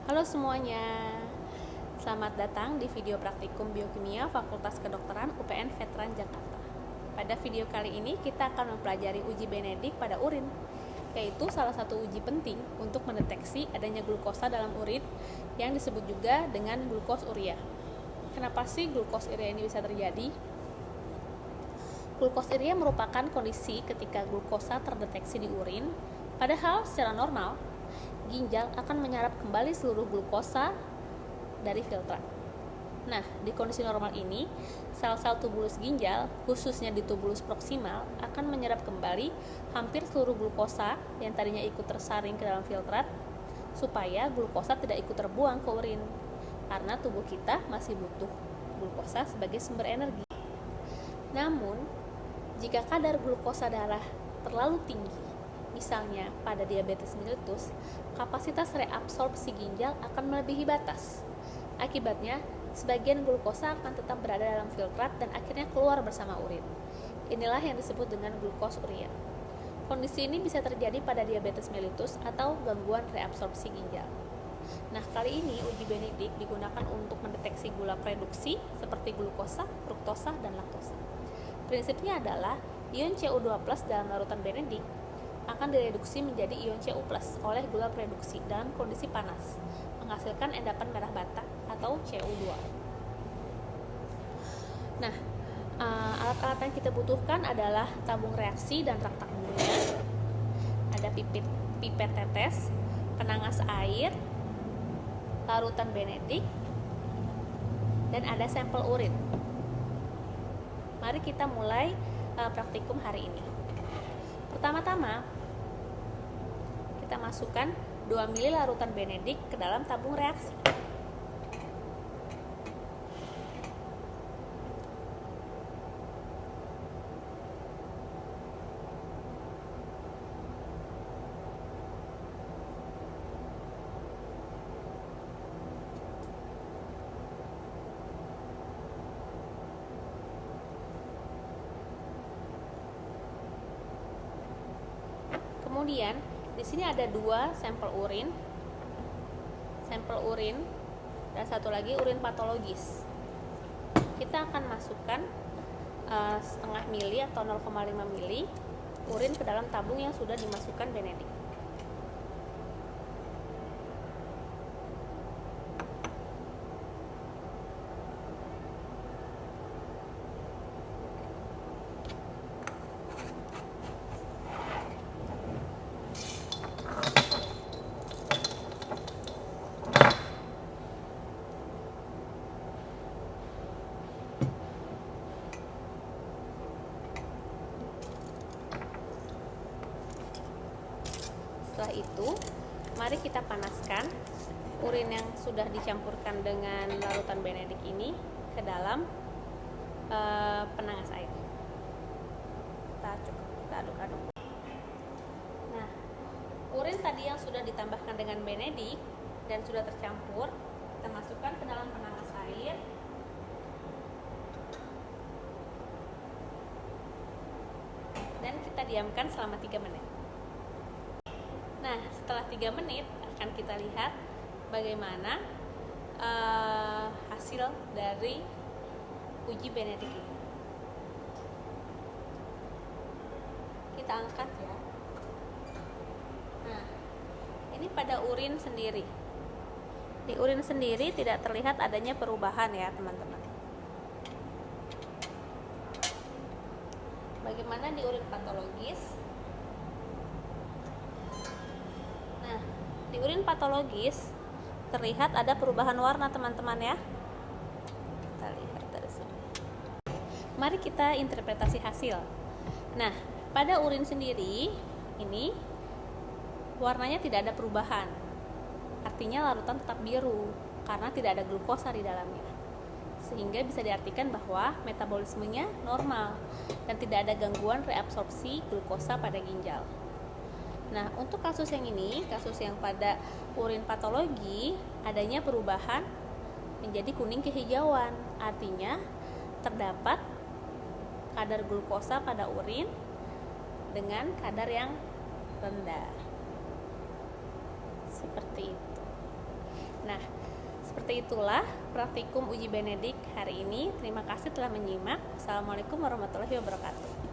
Halo semuanya, selamat datang di video praktikum biokimia Fakultas Kedokteran UPN Veteran Jakarta. Pada video kali ini kita akan mempelajari uji Benedict pada urin, yaitu salah satu uji penting untuk mendeteksi adanya glukosa dalam urin yang disebut juga dengan glukosuria. Kenapa sih glukosuria ini bisa terjadi? Glukosuria merupakan kondisi ketika glukosa terdeteksi di urin, padahal secara normal ginjal akan menyerap kembali seluruh glukosa dari filtrat. Nah, di kondisi normal ini, sel-sel tubulus ginjal, khususnya di tubulus proksimal, akan menyerap kembali hampir seluruh glukosa yang tadinya ikut tersaring ke dalam filtrat, supaya glukosa tidak ikut terbuang ke urin, karena tubuh kita masih butuh glukosa sebagai sumber energi. Namun, jika kadar glukosa darah terlalu tinggi, misalnya pada diabetes mellitus, kapasitas reabsorpsi ginjal akan melebihi batas. Akibatnya, sebagian glukosa akan tetap berada dalam filtrat dan akhirnya keluar bersama urin. Inilah yang disebut dengan glukosuria. Kondisi ini bisa terjadi pada diabetes mellitus atau gangguan reabsorpsi ginjal. Nah, kali ini uji Benedict digunakan untuk mendeteksi gula reduksi seperti glukosa, fruktosa, dan laktosa. Prinsipnya adalah ion Cu2+ dalam larutan Benedict akan direduksi menjadi ion Cu+ oleh gula reduksi dalam kondisi panas, menghasilkan endapan merah bata atau Cu2. Nah, alat-alat yang kita butuhkan adalah tabung reaksi dan rak tabungnya, ada pipet tetes, penangas air, larutan Benedict, dan ada sampel urin. Mari kita mulai praktikum hari ini. Pertama-tama, kita masukkan 2 ml larutan Benedict ke dalam tabung reaksi. Kemudian di sini ada 2 sampel urin dan satu lagi urin patologis. Kita akan masukkan setengah mili atau 0,5 mili urin ke dalam tabung yang sudah dimasukkan Benedict. Setelah itu, mari kita panaskan urin yang sudah dicampurkan dengan larutan Benedict ini ke dalam penangas air. Kita aduk-aduk. Nah, urin tadi yang sudah ditambahkan dengan Benedict dan sudah tercampur, kita masukkan ke dalam penangas air. Dan kita diamkan selama 3 menit. Nah, setelah 3 menit akan kita lihat bagaimana hasil dari uji Benedict ini. Kita angkat ya. Nah, ini pada urin sendiri. Di urin sendiri tidak terlihat adanya perubahan ya, teman-teman. Bagaimana di urin patologis? Di urin patologis terlihat ada perubahan warna, teman-teman ya. Kita lihat dari sini. Mari kita interpretasi hasil. Nah, pada urin sendiri ini warnanya tidak ada perubahan. Artinya larutan tetap biru karena tidak ada glukosa di dalamnya. Sehingga bisa diartikan bahwa metabolismenya normal dan tidak ada gangguan reabsorpsi glukosa pada ginjal. Nah, untuk kasus yang ini, kasus yang pada urin patologi, adanya perubahan menjadi kuning kehijauan. Artinya, terdapat kadar glukosa pada urin dengan kadar yang rendah. Seperti itu. seperti itulah praktikum uji benedik hari ini. Terima kasih telah menyimak. Assalamualaikum warahmatullahi wabarakatuh.